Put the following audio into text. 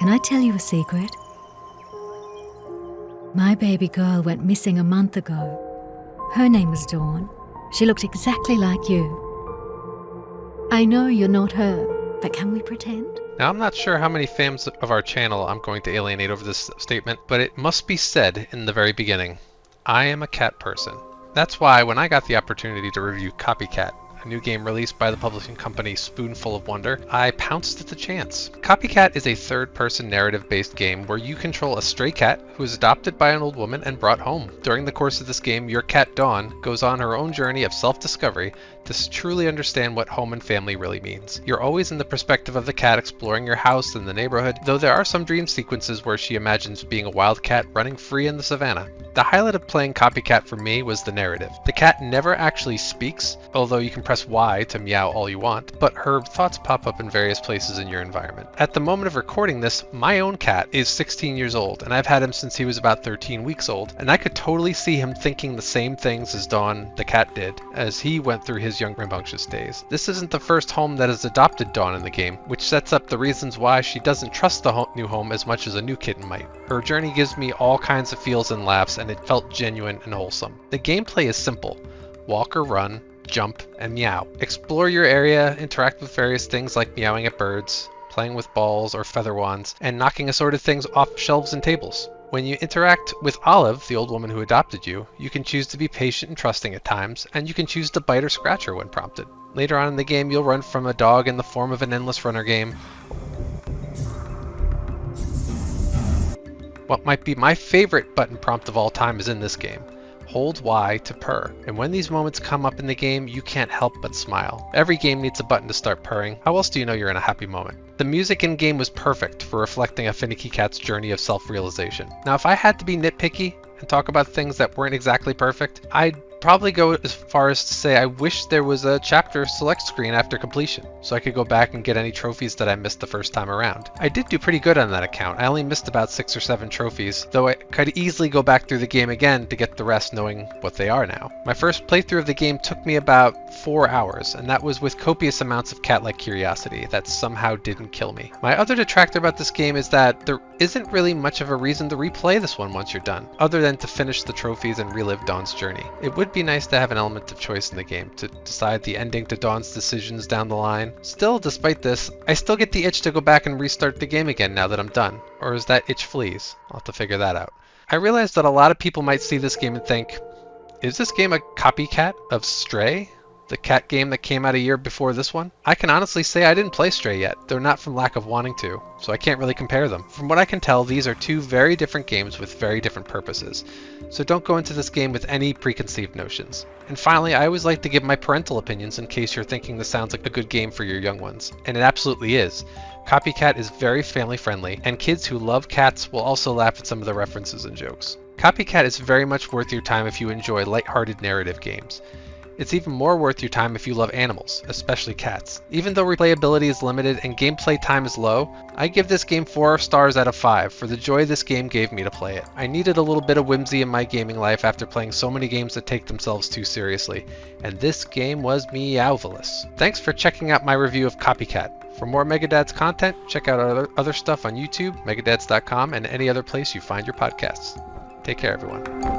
Can I tell you a secret? My baby girl went missing a month ago. Her name was Dawn. She looked exactly like you. I know you're not her, but can we pretend? Now, I'm not sure how many fans of our channel I'm going to alienate over this statement, but it must be said in the very beginning. I am a cat person. That's why when I got the opportunity to review Copycat, a new game released by the publishing company Spoonful of Wonder, I pounced at the chance. Copycat is a third-person narrative-based game where you control a stray cat who is adopted by an old woman and brought home. During the course of this game, your cat Dawn goes on her own journey of self-discovery to truly understand what home and family really means. You're always in the perspective of the cat exploring your house and the neighborhood, though there are some dream sequences where she imagines being a wild cat running free in the savannah. The highlight of playing Copycat for me was the narrative. The cat never actually speaks, although you can press Y to meow all you want, but her thoughts pop up in various places in your environment. At the moment of recording this, my own cat is 16 years old, and I've had him since he was about 13 weeks old, and I could totally see him thinking the same things as Dawn, the cat, did, as he went through his young rambunctious days. This isn't the first home that has adopted Dawn in the game, which sets up the reasons why she doesn't trust the new home as much as a new kitten might. Her journey gives me all kinds of feels and laughs, and it felt genuine and wholesome. The gameplay is simple. Walk or run, jump, and meow. Explore your area, interact with various things like meowing at birds, playing with balls or feather wands, and knocking assorted things off shelves and tables. When you interact with Olive, the old woman who adopted you, you can choose to be patient and trusting at times, and you can choose to bite or scratch her when prompted. Later on in the game, you'll run from a dog in the form of an endless runner game. What might be my favorite button prompt of all time is in this game. Hold Y to purr, and when these moments come up in the game, you can't help but smile. Every game needs a button to start purring. How else do you know you're in a happy moment? The music in game was perfect for reflecting a finicky cat's journey of self-realization. Now, if I had to be nitpicky and talk about things that weren't exactly perfect, I'd probably go as far as to say I wish there was a chapter select screen after completion, so I could go back and get any trophies that I missed the first time around. I did do pretty good on that account. I only missed about 6 or 7 trophies, though I could easily go back through the game again to get the rest knowing what they are now. My first playthrough of the game took me about 4 hours, and that was with copious amounts of cat-like curiosity that somehow didn't kill me. My other detractor about this game is that there isn't really much of a reason to replay this one once you're done, other than to finish the trophies and relive Dawn's journey. It would be nice to have an element of choice in the game to decide the ending to Dawn's decisions down the line. Still, despite this, I still get the itch to go back and restart the game again now that I'm done. Or is that itch fleas? I'll have to figure that out. I realize that a lot of people might see this game and think, is this game a copycat of Stray? The cat game that came out a year before this one? I can honestly say I didn't play Stray yet, though not from lack of wanting to, so I can't really compare them. From what I can tell, these are two very different games with very different purposes, so don't go into this game with any preconceived notions. And finally, I always like to give my parental opinions in case you're thinking this sounds like a good game for your young ones, and it absolutely is. Copycat is very family friendly, and kids who love cats will also laugh at some of the references and jokes. Copycat is very much worth your time if you enjoy lighthearted narrative games. It's even more worth your time if you love animals, especially cats. Even though replayability is limited and gameplay time is low, I give this game 4 stars out of 5 for the joy this game gave me to play it. I needed a little bit of whimsy in my gaming life after playing so many games that take themselves too seriously, and this game was meowvelous. Thanks for checking out my review of Copycat. For more Megadads content, check out our other stuff on YouTube, megadads.com, and any other place you find your podcasts. Take care, everyone.